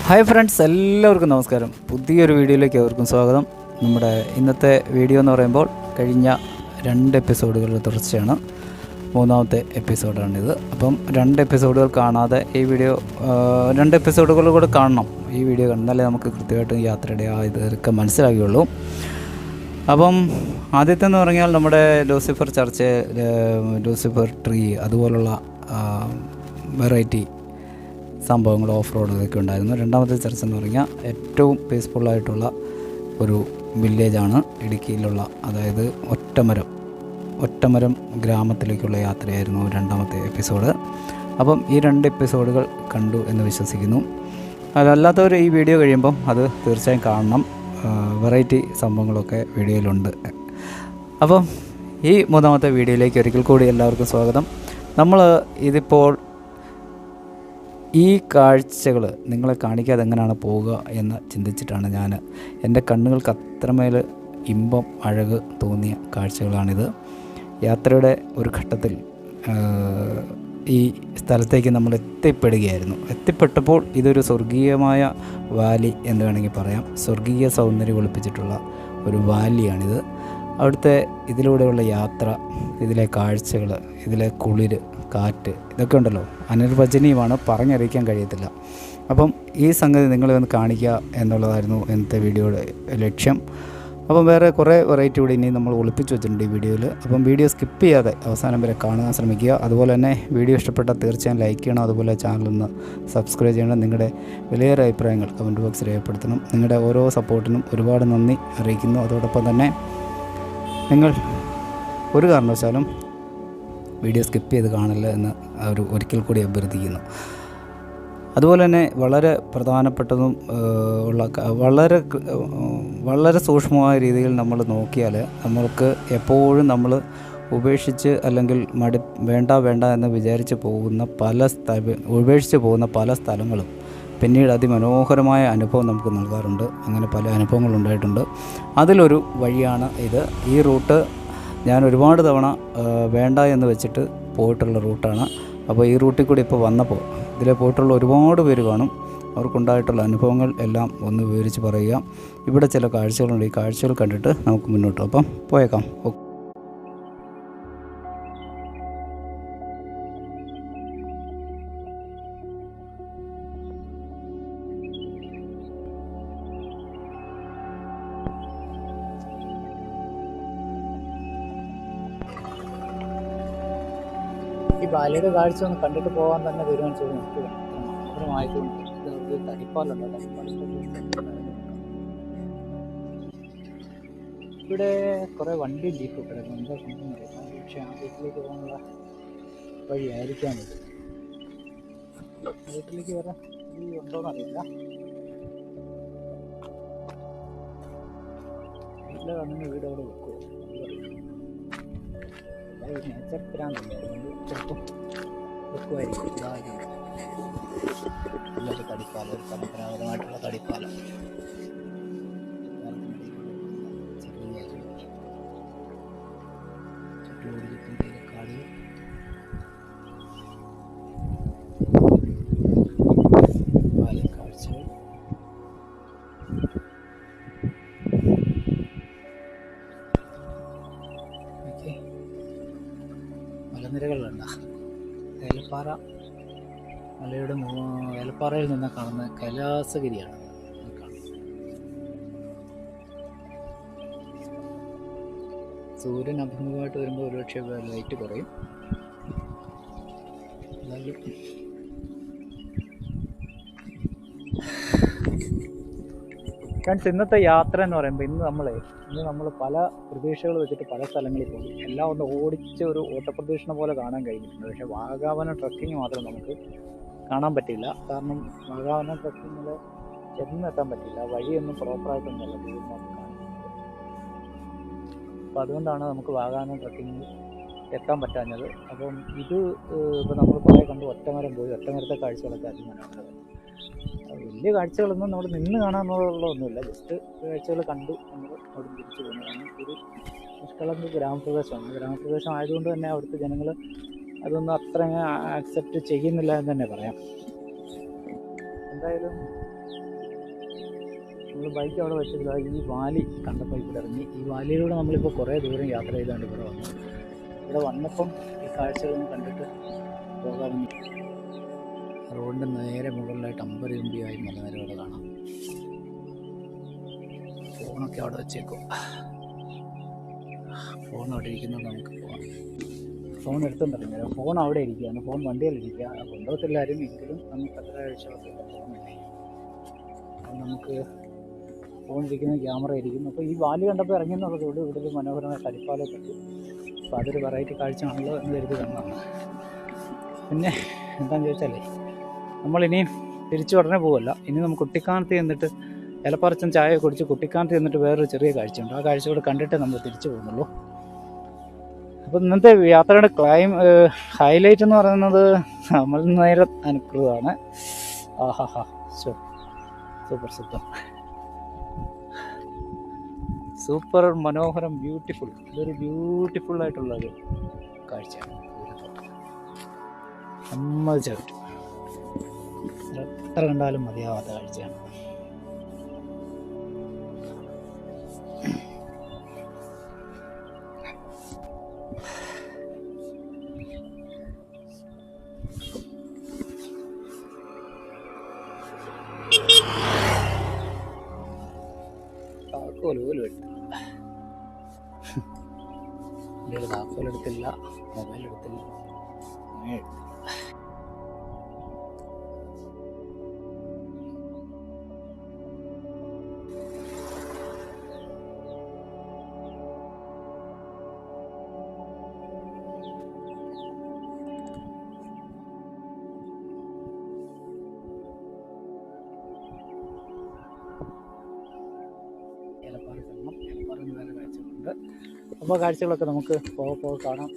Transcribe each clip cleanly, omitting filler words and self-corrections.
Hi friends, എല്ലാവർക്കും നമസ്കാരം. പുതിയൊരു വീഡിയോയിലേക്ക് അവർക്കും സ്വാഗതം. നമ്മുടെ ഇന്നത്തെ വീഡിയോ എന്ന് പറയുമ്പോൾ കഴിഞ്ഞ 2 എപ്പിസോഡുകളുടെ തുടർച്ചയാണ്. 3ാമത്തെ എപ്പിസോഡാണിത്. അപ്പം 2 എപ്പിസോഡുകൾ കാണാതെ ഈ വീഡിയോ 2 എപ്പിസോഡുകൾ കൂടെ കാണണം. ഈ വീഡിയോ കണ്ടാലേ നമുക്ക് കൃത്യമായിട്ടും യാത്രയുടെ ഇതൊക്കെ മനസ്സിലാകുകയുള്ളൂ. അപ്പം ആദ്യത്തെ എന്ന് പറഞ്ഞാൽ നമ്മുടെ ലൂസിഫർ ചർച്ച്, ലൂസിഫർ ട്രീ, അതുപോലുള്ള വെറൈറ്റി സംഭവങ്ങൾ ഓഫ് റോഡ് ഇതൊക്കെ ഉണ്ടായിരുന്നു. 2ാമത്തെ ചർച്ച എന്ന് പറഞ്ഞാൽ ഏറ്റവും പീസ്ഫുള്ളായിട്ടുള്ള ഒരു വില്ലേജാണ് ഇടുക്കിയിലുള്ള, അതായത് ഒറ്റമരം ഗ്രാമത്തിലേക്കുള്ള യാത്രയായിരുന്നു 2ാമത്തെ എപ്പിസോഡ്. അപ്പം ഈ 2 എപ്പിസോഡുകൾ കണ്ടു എന്ന് വിശ്വസിക്കുന്നു. അതല്ലാത്തവർ ഈ വീഡിയോ കഴിയുമ്പം അത് തീർച്ചയായും കാണണം. വെറൈറ്റി സംഭവങ്ങളൊക്കെ വീഡിയോയിലുണ്ട്. അപ്പം ഈ 3ാമത്തെ വീഡിയോയിലേക്ക് ഒരിക്കൽ കൂടി എല്ലാവർക്കും സ്വാഗതം. നമ്മൾ ഇതിപ്പോൾ ഈ കാഴ്ചകൾ നിങ്ങളെ കാണിക്കാതെ എങ്ങനെയാണ് പോവുക എന്ന് ചിന്തിച്ചിട്ടാണ് ഞാൻ. എൻ്റെ കണ്ണുകൾക്ക് അത്രമേൽ ഇമ്പം, അഴക് തോന്നിയ കാഴ്ചകളാണിത്. യാത്രയുടെ ഒരു ഘട്ടത്തിൽ ഈ സ്ഥലത്തേക്ക് നമ്മൾ എത്തിപ്പെട്ടപ്പോൾ ഇതൊരു സ്വർഗീയമായ വാലി എന്ന് വേണമെങ്കിൽ പറയാം. സ്വർഗീയ സൗന്ദര്യം ഒളിപ്പിച്ചിട്ടുള്ള ഒരു വാലിയാണിത്. അവിടുത്തെ ഇതിലൂടെയുള്ള യാത്ര, ഇതിലെ കാഴ്ചകൾ, ഇതിലെ കുളിര്, കാറ്റ്, ഇതൊക്കെ ഉണ്ടല്ലോ, അനിർവചനീയമാണ്, പറഞ്ഞറിയിക്കാൻ കഴിയത്തില്ല. അപ്പം ഈ സംഗതി നിങ്ങളെ ഒന്ന് കാണിക്കുക എന്നുള്ളതായിരുന്നു ഇന്നത്തെ വീഡിയോയുടെ ലക്ഷ്യം. അപ്പം വേറെ കുറേ വെറൈറ്റി കൂടി ഇനി നമ്മൾ ഒളിപ്പിച്ച് വെച്ചിട്ടുണ്ട് ഈ വീഡിയോയിൽ. അപ്പം വീഡിയോ സ്കിപ്പ് ചെയ്യാതെ അവസാനം വരെ കാണാൻ ശ്രമിക്കുക. അതുപോലെ തന്നെ വീഡിയോ ഇഷ്ടപ്പെട്ടാൽ തീർച്ചയായും ലൈക്ക് ചെയ്യണം. അതുപോലെ ചാനലൊന്ന് സബ്സ്ക്രൈബ് ചെയ്യണം. നിങ്ങളുടെ വിലയേറെ അഭിപ്രായങ്ങൾ കമൻറ്റ് ബോക്സിൽ രേഖപ്പെടുത്തണം. നിങ്ങളുടെ ഓരോ സപ്പോർട്ടിനും ഒരുപാട് നന്ദി അറിയിക്കുന്നു. അതോടൊപ്പം തന്നെ നിങ്ങൾ ഒരു കാരണവശാലും വീഡിയോ സ്കിപ്പ് ചെയ്ത് കാണില്ല എന്ന് ഒരിക്കൽ കൂടി അഭ്യർത്ഥിക്കുന്നു. അതുപോലെ തന്നെ വളരെ പ്രധാനപ്പെട്ടതും വളരെ സൂക്ഷ്മമായ രീതിയിൽ നമ്മൾ നോക്കിയാൽ നമ്മൾക്ക് എപ്പോഴും നമ്മൾ ഉപേക്ഷിച്ച് അല്ലെങ്കിൽ വേണ്ട എന്ന് വിചാരിച്ച് ഉപേക്ഷിച്ച് പോകുന്ന പല സ്ഥലങ്ങളും പിന്നീട് അതിമനോഹരമായ അനുഭവം നമുക്ക് നൽകാറുണ്ട്. അങ്ങനെ പല അനുഭവങ്ങളുണ്ടായിട്ടുണ്ട്. അതിലൊരു വഴിയാണ് ഇത്. ഈ റൂട്ട് ഞാൻ ഒരുപാട് തവണ വേണ്ട എന്ന് വെച്ചിട്ട് പോയിട്ടുള്ള റൂട്ടാണ്. അപ്പോൾ ഈ റൂട്ടിൽ കൂടി ഇപ്പോൾ വന്നപ്പോൾ ഇതിലെ പോയിട്ടുള്ള ഒരുപാട് പേര് കാണും. അവർക്കുണ്ടായിട്ടുള്ള അനുഭവങ്ങൾ എല്ലാം ഒന്ന് വിവരിച്ച് പറയുക. ഇവിടെ ചില കാഴ്ചകളുണ്ട്. ഈ കാഴ്ചകൾ കണ്ടിട്ട് നമുക്ക് മുന്നോട്ട് അപ്പം പോയേക്കാം. ഈ ബാലിയുടെ കാഴ്ച ഒന്ന് കണ്ടിട്ട് പോകാൻ തന്നെ തീരുമാനിച്ചത് എനിക്ക് മാത്രമായതുകൊണ്ട് തടിപ്പാലുണ്ട്. ഇവിടെ കുറേ വണ്ടി ജീപ്പ് കിടക്കുന്നു. എന്താ സംഭവം അറിയാം. പക്ഷേ ആ വീട്ടിലേക്ക് പോകാനുള്ള വഴിയായിരിക്കാം ഇത്. വീട്ടിലേക്ക് വരാൻ വഴി ഉണ്ടോയെന്ന് അറിയില്ല. വീട്ടിലെ വന്നെങ്കിൽ വീട് അവിടെ വെക്കുമോ നേച്ചർ പ്രാന്തുണ്ടായിരുന്നു. ചിലപ്പോൾ വെക്കുമായിരിക്കും. നല്ലൊരു തടിപ്പാലം, ഒരു പരമ്പരാഗതമായിട്ടുള്ള തടിപ്പാലം. കാട്, കാഴ്ചകൾ, മലനിരകളുണ്ട്. ഏലപ്പാറ മലയുടെ ഏലപ്പാറയിൽ നിന്ന് കാണുന്ന കൈലാസഗിരിയാണ് കാണുന്നത്. സൂര്യൻ അഭിമുഖമായിട്ട് വരുമ്പോൾ ഒരുപക്ഷെ ലൈറ്റ് കുറയും. എന്നാലും ഫ്രണ്ട്സ്, ഇന്നത്തെ യാത്ര എന്ന് പറയുമ്പോൾ ഇന്ന് നമ്മൾ പല പ്രതീക്ഷകൾ വെച്ചിട്ട് പല സ്ഥലങ്ങളിൽ പോയി. എല്ലാം ഒന്ന് ഓടിച്ച് ഒരു ഓട്ടപ്രദക്ഷിണം പോലെ കാണാൻ കഴിഞ്ഞിട്ടുണ്ട്. പക്ഷേ വാഗാവനം ട്രക്കിങ് മാത്രം നമുക്ക് കാണാൻ പറ്റില്ല. കാരണം വാഗാവനം ട്രക്കിങ്ങിൽ ചെന്നെത്താൻ പറ്റില്ല. വഴിയൊന്നും പ്രോപ്പറായിട്ടൊന്നുമല്ല നമുക്ക് കാണിക്കുന്നത്. അപ്പോൾ അതുകൊണ്ടാണ് നമുക്ക് വാഗാവനം ട്രക്കിങ്ങിൽ എത്താൻ പറ്റാഞ്ഞത്. അപ്പം ഇപ്പോൾ നമ്മൾ കുറേ കണ്ട് ഒറ്റമരം പോയി. ഒറ്റമരത്തെ കാഴ്ചകളൊക്കെ അതിമനോഹരമാണ്. വലിയ കാഴ്ചകളൊന്നും നമ്മൾ നിന്ന് കാണാനുള്ളതൊന്നുമില്ല. ജസ്റ്റ് കാഴ്ചകൾ കണ്ടു നമ്മൾ അവിടെ തിരിച്ചു പോകുന്നതാണ്. ഒരു നിഷ്കളങ്ക ഗ്രാമപ്രദേശം ആയതുകൊണ്ട് തന്നെ അവിടുത്തെ ജനങ്ങൾ അതൊന്നും അത്ര ആക്സെപ്റ്റ് ചെയ്യുന്നില്ല എന്ന് തന്നെ പറയാം. എന്തായാലും നമ്മൾ ബൈക്ക് അവിടെ വെച്ചിട്ട് ഈ വാലി കണ്ടപ്പോൾ ഇവിടെ ഇറങ്ങി. ഈ വാലിയിലൂടെ നമ്മളിപ്പോൾ കുറേ ദൂരം യാത്ര ചെയ്തുകൊണ്ട് ഇവിടെ വന്നു. ഇവിടെ വന്നപ്പം ഈ കാഴ്ചകളൊന്നും കണ്ടിട്ട് പോകാമെന്ന്. റോഡിൻ്റെ നേരെ മുകളിലായിട്ട് അമ്പരയുമ്പിയായി മലനിരകൾ കാണാം. ഫോണൊക്കെ അവിടെ വെച്ചേക്കും. ഫോൺ അവിടെ ഇരിക്കുന്നത് നമുക്ക് പോകാം. ഫോൺ എടുത്തുകൊണ്ടിരുന്നില്ല. ഫോൺ അവിടെ ഇരിക്കുകയാണ്. ഫോൺ വണ്ടിയിലിരിക്കുക. കൊണ്ടുപോകത്തില്ലാരും എങ്കിലും നമുക്ക് അത്ര ആവശ്യമൊന്നുമില്ല. ഫോണില്ലേ അപ്പം നമുക്ക് ഫോൺ ഇരിക്കുന്ന ക്യാമറ ഇരിക്കുന്നു. അപ്പോൾ ഈ വാലി കണ്ടപ്പോൾ ഇറങ്ങിയെന്നുള്ളതുകൊണ്ട് ഇവിടെ ഒരു മനോഹരമായ കരിപ്പാലം പറ്റി. അപ്പോൾ അതൊരു വെറൈറ്റി കാഴ്ചയാണല്ലോ എന്ന് കരുതി കണ്ടതാണ്. പിന്നെ എന്താണെന്ന് ചോദിച്ചാലേ നമ്മളിനിയും തിരിച്ചു ഉടനെ പോകല്ല. ഇനി നമുക്ക് കുട്ടിക്കാനത്ത് ചെന്നിട്ട് ഇലപ്പറച്ചും ചായ കുടിച്ച് കുട്ടിക്കാനത്ത് ചെന്നിട്ട് വേറൊരു ചെറിയ കാഴ്ചയുണ്ട്. ആ കാഴ്ച കൂടെ കണ്ടിട്ട് നമ്മൾ തിരിച്ചു പോകുന്നുള്ളൂ. അപ്പോൾ ഇന്നത്തെ യാത്രയുടെ ഹൈലൈറ്റ് എന്ന് പറയുന്നത് നമ്മൾ നേരെ അനുഭവമാണ്. ആഹാ സൂപ്പർ സൂപ്പർ മനോഹരം, ബ്യൂട്ടിഫുൾ. ഇതൊരു ബ്യൂട്ടിഫുൾ ആയിട്ടുള്ളൊരു കാഴ്ചയാണ്. സമ്മതിച്ച പറ്റും. എത്ര കണ്ടാലും മതിയാവാത്ത കാഴ്ചയാണ്. താക്കോൽ പോലും എടുത്തില്ല. താക്കോൽ എടുത്തില്ല, മൊബൈൽ എടുത്തില്ല, പറഞ്ഞ വേറെ കാഴ്ചകളുണ്ട്. അപ്പോൾ കാഴ്ചകളൊക്കെ നമുക്ക് പോകെ കാണാം.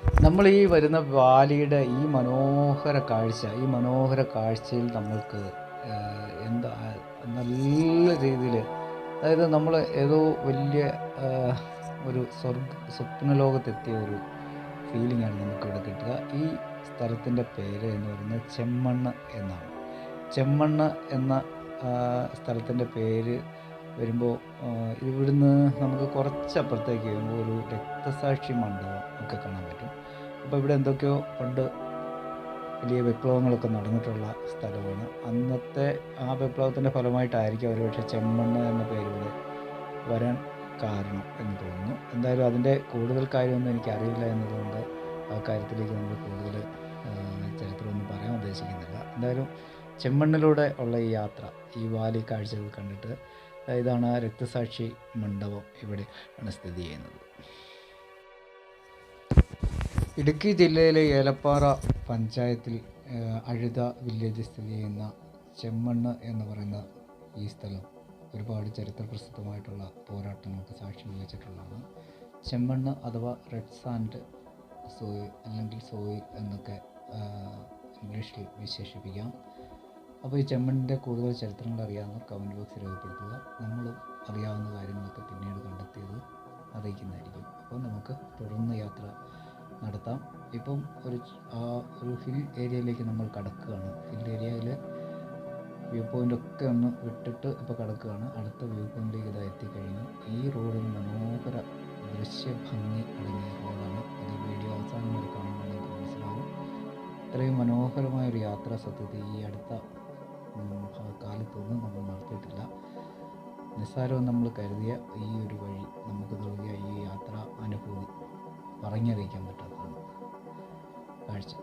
നമ്മൾ ഈ വരുന്ന വാലിയുടെ ഈ മനോഹര കാഴ്ചയിൽ നമ്മൾക്ക് എന്താ നല്ല രീതിയിൽ, അതായത് നമ്മൾ ഏതോ വലിയ ഒരു സ്വപ്ന ലോകത്തെത്തിയ ഒരു ഫീലിംഗാണ് നമുക്കിവിടെ കിട്ടുക. ഈ സ്ഥലത്തിൻ്റെ പേര് എന്ന് പറയുന്നത് ചെമ്മണ്ണ് എന്നാണ്. ചെമ്മണ്ണ് എന്ന സ്ഥലത്തിൻ്റെ പേര് വരുമ്പോൾ ഇവിടുന്ന് നമുക്ക് കുറച്ചപ്പുറത്തേക്ക് വരുമ്പോൾ ഒരു രക്തസാക്ഷി മണ്ഡപം ഒക്കെ കാണാൻ പറ്റും. അപ്പോൾ ഇവിടെ എന്തൊക്കെയോ പണ്ട് വലിയ വിപ്ലവങ്ങളൊക്കെ നടന്നിട്ടുള്ള സ്ഥലമാണ്. അന്നത്തെ ആ വിപ്ലവത്തിൻ്റെ ഫലമായിട്ടായിരിക്കും അവർ പക്ഷേ ചെമ്മണ്ണ് എന്ന പേര് ഇവിടെ വരാൻ കാരണം എന്ന് തോന്നുന്നു. എന്തായാലും അതിൻ്റെ കൂടുതൽ കാര്യമൊന്നും എനിക്കറിയില്ല എന്നതുകൊണ്ട് ആ കാര്യത്തിലേക്ക് നമ്മൾ കൂടുതൽ ചരിത്രമൊന്നും പറയാൻ ഉദ്ദേശിക്കുന്നില്ല. എന്തായാലും ചെമ്മണ്ണിലൂടെ ഉള്ള ഈ യാത്ര, ഈ വാലി കാഴ്ചകൾ കണ്ടിട്ട്, ഇതാണ് ആ രക്തസാക്ഷി മണ്ഡപം ഇവിടെ ആണ് സ്ഥിതി ചെയ്യുന്നത്. ഇടുക്കി ജില്ലയിലെ ഏലപ്പാറ പഞ്ചായത്തിൽ അഴുത വില്ലേജ് സ്ഥിതി ചെയ്യുന്ന ചെമ്മണ്ണ് എന്ന് പറയുന്ന ഈ സ്ഥലം ഒരുപാട് ചരിത്ര പ്രസിദ്ധമായിട്ടുള്ള പോരാട്ടങ്ങൾക്ക് സാക്ഷ്യം വഹിച്ചിട്ടുള്ളതാണ്. ചെമ്മണ്ണ് അഥവാ റെഡ് സാൻഡ് സോയിൽ അല്ലെങ്കിൽ സോയിൽ എന്നൊക്കെ ഇംഗ്ലീഷിൽ വിശേഷിപ്പിക്കാം. അപ്പോൾ ഈ ചെമ്മണ്ണിൻ്റെ കൂടുതൽ ചരിത്രങ്ങൾ അറിയാവുന്നവർ കമൻറ്റ് ബോക്സിൽ രേഖപ്പെടുത്തുക. നമ്മളും അറിയാവുന്ന കാര്യങ്ങളൊക്കെ പിന്നീട് കണ്ടെത്തിയത് അറിയിക്കുന്നതായിരിക്കും. അപ്പോൾ നമുക്ക് തുടർന്ന് യാത്ര നടത്താം. ഇപ്പം ഒരു ഹിൽ ഏരിയയിലേക്ക് നമ്മൾ കടക്കുകയാണ്. ഹിൽ ഏരിയയിൽ വ്യൂ പോയിൻ്റൊക്കെ ഒന്ന് വിട്ടിട്ട് ഇപ്പോൾ കടക്കുകയാണ്. അടുത്ത വ്യൂ പോയിൻറ്റിലേക്ക് ഇതാ എത്തിക്കഴിഞ്ഞു. ഈ റോഡിന് മനോഹര ദൃശ്യഭംഗി അടങ്ങിയ റോഡാണ്. അത് വീഡിയോ അവസാനം വരെ കാണുമ്പോൾ നിങ്ങൾക്ക് മനസ്സിലാവും. ഇത്രയും മനോഹരമായൊരു യാത്ര സത്യത്തിൽ ഈ അടുത്ത കാലത്തൊന്നും നമ്മൾ നടത്തിയിട്ടില്ല. നിസ്സാരവും നമ്മൾ കരുതിയ ഈ ഒരു വഴി നമുക്ക് നൽകിയ ഈ യാത്രാ അനുഭൂതി പറഞ്ഞറിയിക്കാൻ പറ്റാത്തതാണ് കാഴ്ച.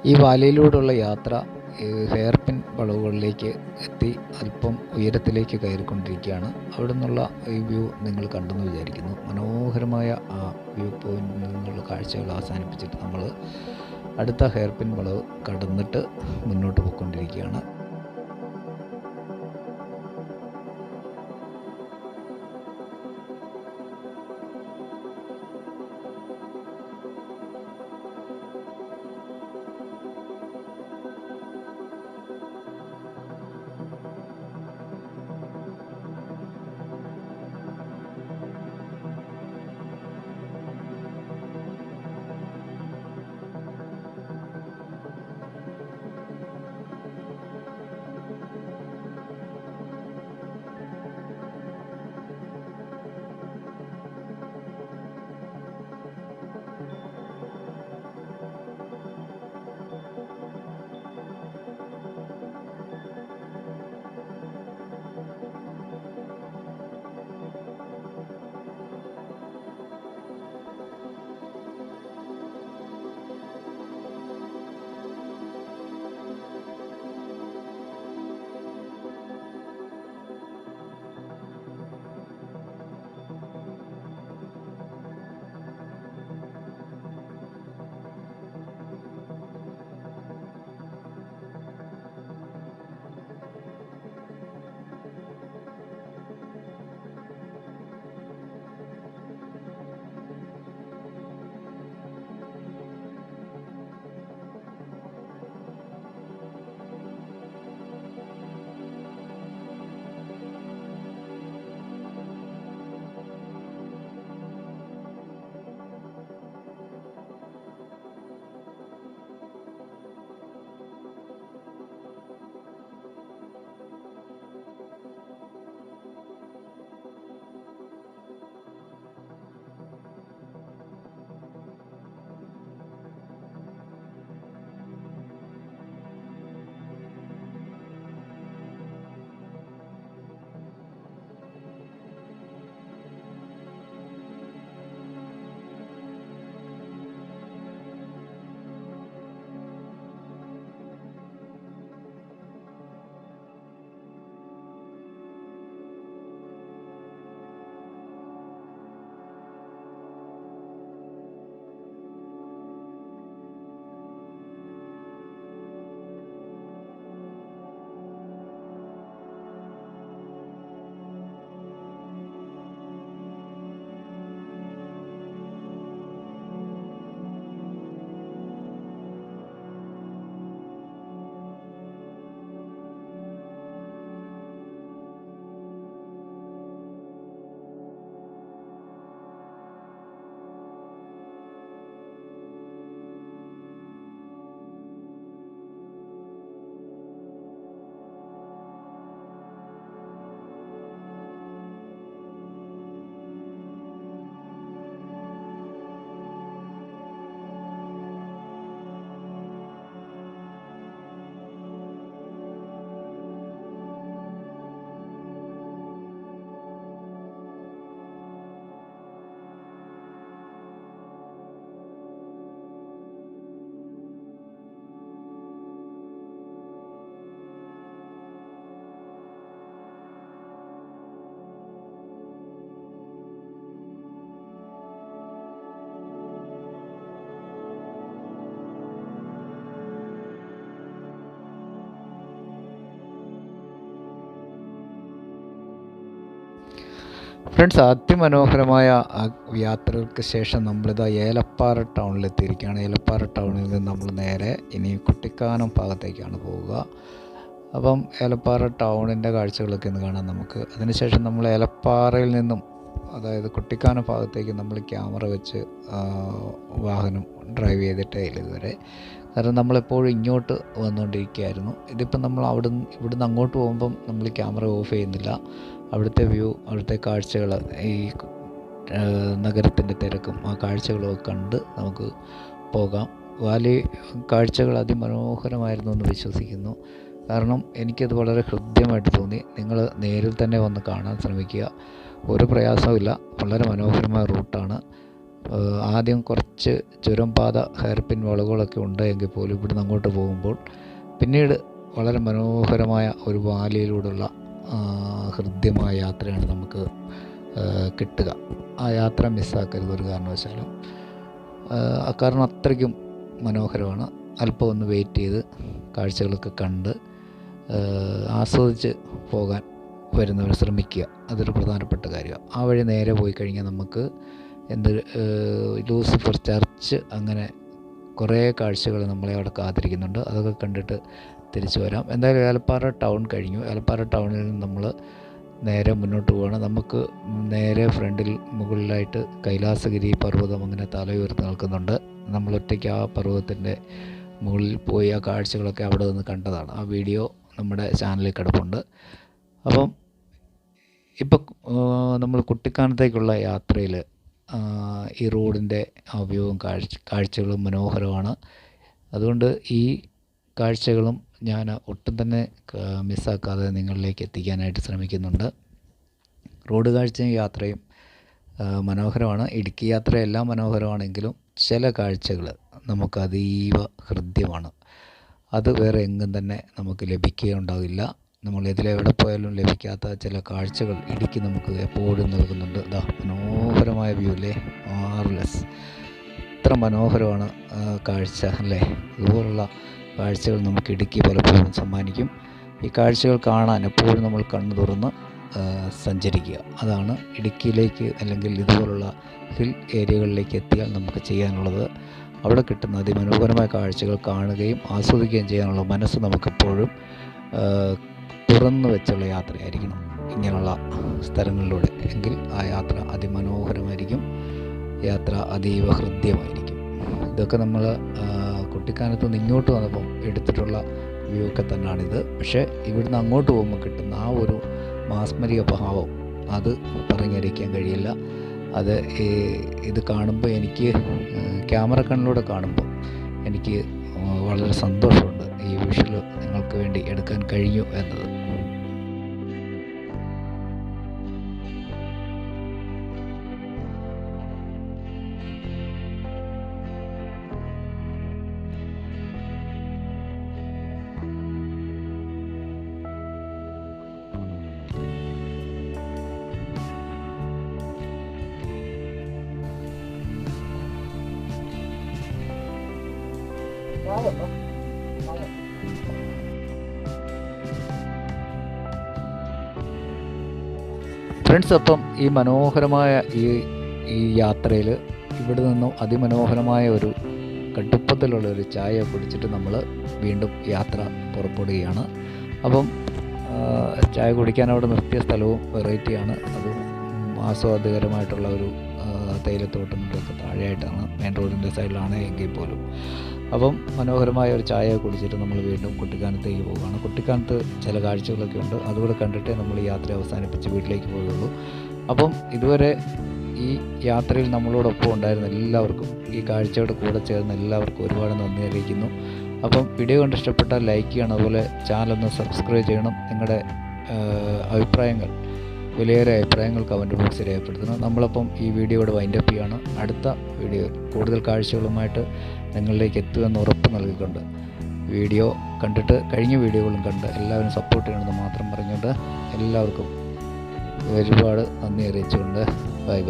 ഈ വാലിയിലൂടെയുള്ള യാത്ര ഹെയർ പിൻ വളവുകളിലേക്ക് എത്തി അല്പം ഉയരത്തിലേക്ക് കയറിക്കൊണ്ടിരിക്കുകയാണ്. അവിടെ നിന്നുള്ള ഈ വ്യൂ നിങ്ങൾ കണ്ടെന്ന് വിചാരിക്കുന്നു. മനോഹരമായ ആ വ്യൂ പോയിന്റിൽ നിന്നുള്ള കാഴ്ചകൾ അവസാനിപ്പിച്ചിട്ട് നമ്മൾ അടുത്ത ഹെയർ പിൻ വളവ് കടന്നിട്ട് മുന്നോട്ട് പോയിക്കൊണ്ടിരിക്കുകയാണ്. ഫ്രണ്ട്സ്, അതിമനോഹരമായ യാത്രകൾക്ക് ശേഷം നമ്മളിതാ ഏലപ്പാറ ടൗണിലെത്തിയിരിക്കുകയാണ്. ഏലപ്പാറ ടൗണിൽ നിന്ന് നമ്മൾ നേരെ ഇനി കുട്ടിക്കാനം ഭാഗത്തേക്കാണ് പോവുക. അപ്പം ഏലപ്പാറ ടൗണിൻ്റെ കാഴ്ചകളൊക്കെ ഒന്ന് കാണാം നമുക്ക്. അതിനുശേഷം നമ്മൾ ഏലപ്പാറയിൽ നിന്നും, അതായത് കുട്ടിക്കാനം ഭാഗത്തേക്ക് നമ്മൾ ക്യാമറ വെച്ച് വാഹനം ഡ്രൈവ് ചെയ്തിട്ടേ ഇല്ല ഇതുവരെ. കാരണം നമ്മളെപ്പോഴും ഇങ്ങോട്ട് വന്നുകൊണ്ടിരിക്കുകയായിരുന്നു. ഇതിപ്പം നമ്മൾ ഇവിടുന്ന് അങ്ങോട്ട് പോകുമ്പം നമ്മൾ ക്യാമറ ഓഫ് ചെയ്യുന്നില്ല. അവിടുത്തെ വ്യൂ, അവിടുത്തെ കാഴ്ചകൾ, ഈ നഗരത്തിൻ്റെ തിരക്കും ആ കാഴ്ചകളൊക്കെ കണ്ട് നമുക്ക് പോകാം. വാലി കാഴ്ചകൾ അതിമനോഹരമായിരുന്നു എന്ന് വിശ്വസിക്കുന്നു. കാരണം എനിക്കത് വളരെ ഹൃദ്യമായിട്ട് തോന്നി. നിങ്ങൾ നേരിൽ തന്നെ വന്ന് കാണാൻ ശ്രമിക്കുക. ഒരു പ്രയാസമില്ല, വളരെ മനോഹരമായ റൂട്ടാണ്. ആദ്യം കുറച്ച് ചുരം പാത, ഹെയർ പിൻ വളവുകളൊക്കെ ഉണ്ട് എങ്കിൽ പോലും ഇവിടുന്ന് അങ്ങോട്ട് പോകുമ്പോൾ പിന്നീട് വളരെ മനോഹരമായ ഒരു വാലിയിലൂടെയുള്ള ഹൃദ്യമായ യാത്രയാണ് നമുക്ക് കിട്ടുക. ആ യാത്ര മിസ്സാക്കരുത് ഒരു കാരണവശാലും. കാരണം അത്രയ്ക്കും മനോഹരമാണ്. അല്പം ഒന്ന് വെയിറ്റ് ചെയ്ത് കാഴ്ചകളൊക്കെ കണ്ട് ആസ്വദിച്ച് പോകാൻ വരുന്നവർ ശ്രമിക്കുക. അതൊരു പ്രധാനപ്പെട്ട കാര്യമാണ്. ആ വഴി നേരെ പോയി കഴിഞ്ഞാൽ നമുക്ക് ലൂസിഫർ ചർച്ച് അങ്ങനെ കുറേ കാഴ്ചകൾ നമ്മളെ അവിടെ കാത്തിരിക്കുന്നുണ്ട്. അതൊക്കെ കണ്ടിട്ട് തിരിച്ചു വരാം. എന്തായാലും ഏലപ്പാറ ടൗൺ കഴിഞ്ഞു. ഏലപ്പാറ ടൗണിൽ നിന്ന് നമ്മൾ നേരെ മുന്നോട്ട് പോവുകയാണ്. നമുക്ക് നേരെ ഫ്രണ്ടിൽ മുകളിലായിട്ട് കൈലാസഗിരി പർവ്വതം അങ്ങനെ തലയുയർത്തി നിൽക്കുന്നുണ്ട്. നമ്മളൊറ്റയ്ക്ക് ആ പർവ്വതത്തിൻ്റെ മുകളിൽ പോയി ആ കാഴ്ചകളൊക്കെ അവിടെ നിന്ന് കണ്ടതാണ്. ആ വീഡിയോ നമ്മുടെ ചാനലിൽ കിടപ്പുണ്ട്. അപ്പം ഇപ്പം നമ്മൾ കുട്ടിക്കാനത്തേക്കുള്ള യാത്രയിൽ ഈ റോഡിൻ്റെ ഉപയോഗം കാഴ്ചകളും മനോഹരമാണ്. അതുകൊണ്ട് ഈ കാഴ്ചകളും ഞാൻ ഒട്ടും തന്നെ മിസ്സാക്കാതെ നിങ്ങളിലേക്ക് എത്തിക്കാനായിട്ട് ശ്രമിക്കുന്നുണ്ട്. റോഡ് കാഴ്ചയും യാത്രയും മനോഹരമാണ്. ഇടുക്കി യാത്രയെല്ലാം മനോഹരമാണെങ്കിലും ചില കാഴ്ചകൾ നമുക്ക് അതീവ ഹൃദ്യമാണ്. അത് വേറെ എങ്ങും തന്നെ നമുക്ക് ലഭിക്കുകയുണ്ടാവില്ല. നമ്മൾ ഇതിലെവിടെ പോയാലും ലഭിക്കാത്ത ചില കാഴ്ചകൾ ഇടുക്കി നമുക്ക് എപ്പോഴും നൽകുന്നുണ്ട്. ഇതാ മനോഹരമായ വ്യൂ അല്ലേ, മാർവലസ്. ഇത്ര മനോഹരമാണ് കാഴ്ച അല്ലേ. ഇതുപോലുള്ള കാഴ്ചകൾ നമുക്ക് ഇടുക്കി പലപ്പോഴും സമ്മാനിക്കും. ഈ കാഴ്ചകൾ കാണാൻ എപ്പോഴും നമ്മൾ കണ്ണു തുറന്ന് സഞ്ചരിക്കുക. അതാണ് ഇടുക്കിയിലേക്ക് അല്ലെങ്കിൽ ഇതുപോലുള്ള ഹിൽ ഏരിയകളിലേക്ക് എത്തിയാൽ നമുക്ക് ചെയ്യാനുള്ളത്. അവിടെ കിട്ടുന്ന അതിമനോഹരമായ കാഴ്ചകൾ കാണുകയും ആസ്വദിക്കുകയും ചെയ്യാനുള്ള മനസ്സ് നമുക്കെപ്പോഴും തുറന്നു വെച്ചുള്ള യാത്രയായിരിക്കണം ഇങ്ങനെയുള്ള സ്ഥലങ്ങളിലൂടെ. എങ്കിൽ ആ യാത്ര അതിമനോഹരമായിരിക്കും, യാത്ര അതീവ ഹൃദ്യമായിരിക്കും. ഇതൊക്കെ നമ്മൾ കുട്ടിക്കാനത്ത് നിന്ന് ഇങ്ങോട്ട് വന്നപ്പം എടുത്തിട്ടുള്ള വ്യൂ ഒക്കെ തന്നെയാണിത്. പക്ഷേ ഇവിടുന്ന് അങ്ങോട്ട് പോകുമ്പോൾ കിട്ടുന്ന ആ ഒരു മാസ്മരിക ഭാവം അത് പറഞ്ഞറിയിക്കാൻ കഴിയില്ല. അത് ഇത് കാണുമ്പോൾ എനിക്ക് ക്യാമറ കണ്ണിലൂടെ കാണുമ്പോൾ എനിക്ക് വളരെ സന്തോഷമുണ്ട്. ഈ വിഷ്വൽ നിങ്ങൾക്ക് വേണ്ടി എടുക്കാൻ കഴിഞ്ഞു എന്നത്. ഫ്രണ്ട്സ്, അപ്പം ഈ മനോഹരമായ ഈ യാത്രയിൽ ഇവിടെ നിന്നും അതിമനോഹരമായ ഒരു കടുപ്പത്തിലുള്ള ഒരു ചായ കുടിച്ചിട്ട് നമ്മൾ വീണ്ടും യാത്ര പുറപ്പെടുകയാണ്. അപ്പം ചായ കുടിക്കാൻ അവിടെ നിർത്തിയ സ്ഥലവും വെറൈറ്റിയാണ്. അതും ആസ്വാദ്യകരമായിട്ടുള്ള ഒരു തേയിലത്തോട്ടങ്ങളൊക്കെ താഴെയായിട്ടാണ്, മെയിൻ റോഡിൻ്റെ സൈഡിലാണ് എങ്കിൽ പോലും. അപ്പം മനോഹരമായ ഒരു ചായ കുടിച്ചിട്ട് നമ്മൾ വീണ്ടും കുട്ടിക്കാനത്തേക്ക് പോവുകയാണ്. കുട്ടിക്കാനത്ത് ചില കാഴ്ചകളൊക്കെ ഉണ്ട്, അതുകൂടെ കണ്ടിട്ടേ നമ്മൾ ഈ യാത്ര അവസാനിപ്പിച്ച് വീട്ടിലേക്ക് പോവുകയുള്ളൂ. അപ്പം ഇതുവരെ ഈ യാത്രയിൽ നമ്മളോടൊപ്പം ഉണ്ടായിരുന്ന എല്ലാവർക്കും, ഈ കാഴ്ചയുടെ കൂടെ ചേർന്ന എല്ലാവർക്കും ഒരുപാട് നന്ദി അറിയിക്കുന്നു. അപ്പം വീഡിയോ കണ്ട് ഇഷ്ടപ്പെട്ടാൽ ലൈക്ക് ചെയ്യണം, അതുപോലെ ചാനലൊന്ന് സബ്സ്ക്രൈബ് ചെയ്യണം. നിങ്ങളുടെ അഭിപ്രായങ്ങൾ, വിലയേറിയ അഭിപ്രായങ്ങൾ കമൻറ്റ് ബോക്സിൽ രേഖപ്പെടുത്തണം. നമ്മളപ്പം ഈ വീഡിയോയുടെ വൈൻഡപ്പ് ചെയ്യുകയാണ്. അടുത്ത വീഡിയോയിൽ കൂടുതൽ കാഴ്ചകളുമായിട്ട് നിങ്ങളിലേക്ക് എത്തുമെന്ന് ഉറപ്പ് നൽകിക്കൊണ്ട് വീഡിയോ കണ്ടിട്ട് കഴിഞ്ഞ വീഡിയോകളും കണ്ട് എല്ലാവരും സപ്പോർട്ട് ചെയ്യണമെന്ന് മാത്രം പറഞ്ഞുകൊണ്ട് എല്ലാവർക്കും ഒരുപാട് നന്ദി അറിയിച്ചുകൊണ്ട് ബൈ.